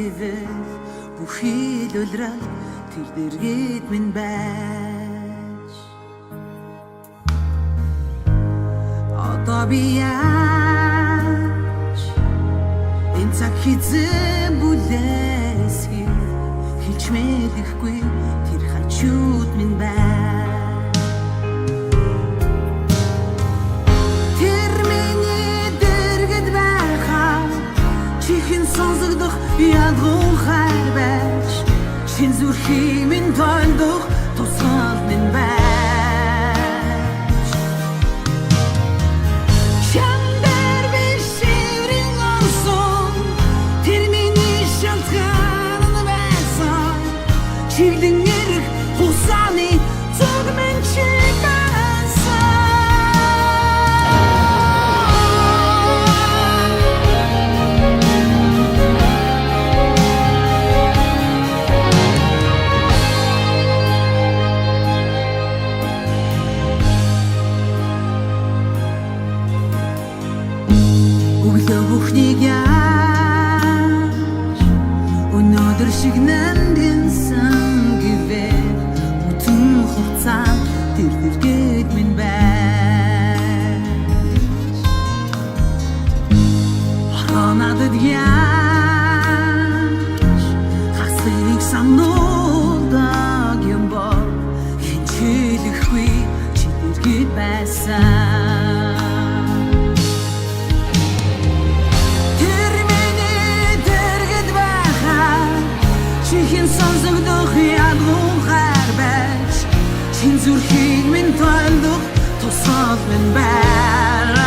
givet бүхий л улирал тэр дэргэд минь байж одоо би яаж энэ цаг хизээ бүлэсгий хэлж мэдэхгүй тэр хажууд минь байж сонсогдох ядгуун хайр байж чин зүрхий минь тойлдох тусгал минь байж чамдэр би шиврэн орсон тэр миний шалтгаан байсан чиглэн эрх хусааны зүг минь чи Бүхнийг яаж өнөөдөр шиг нандинсан гэвэл бүтэн хугацаанд тэр дэргэд минь байж надад яаж хасыг сануулдаг юм бол хинчилэхгүй чи дэргэд байсан чин сонсогдох ядгуун хайр байж чин зүрхийг минь тойлдох тусгал минь байж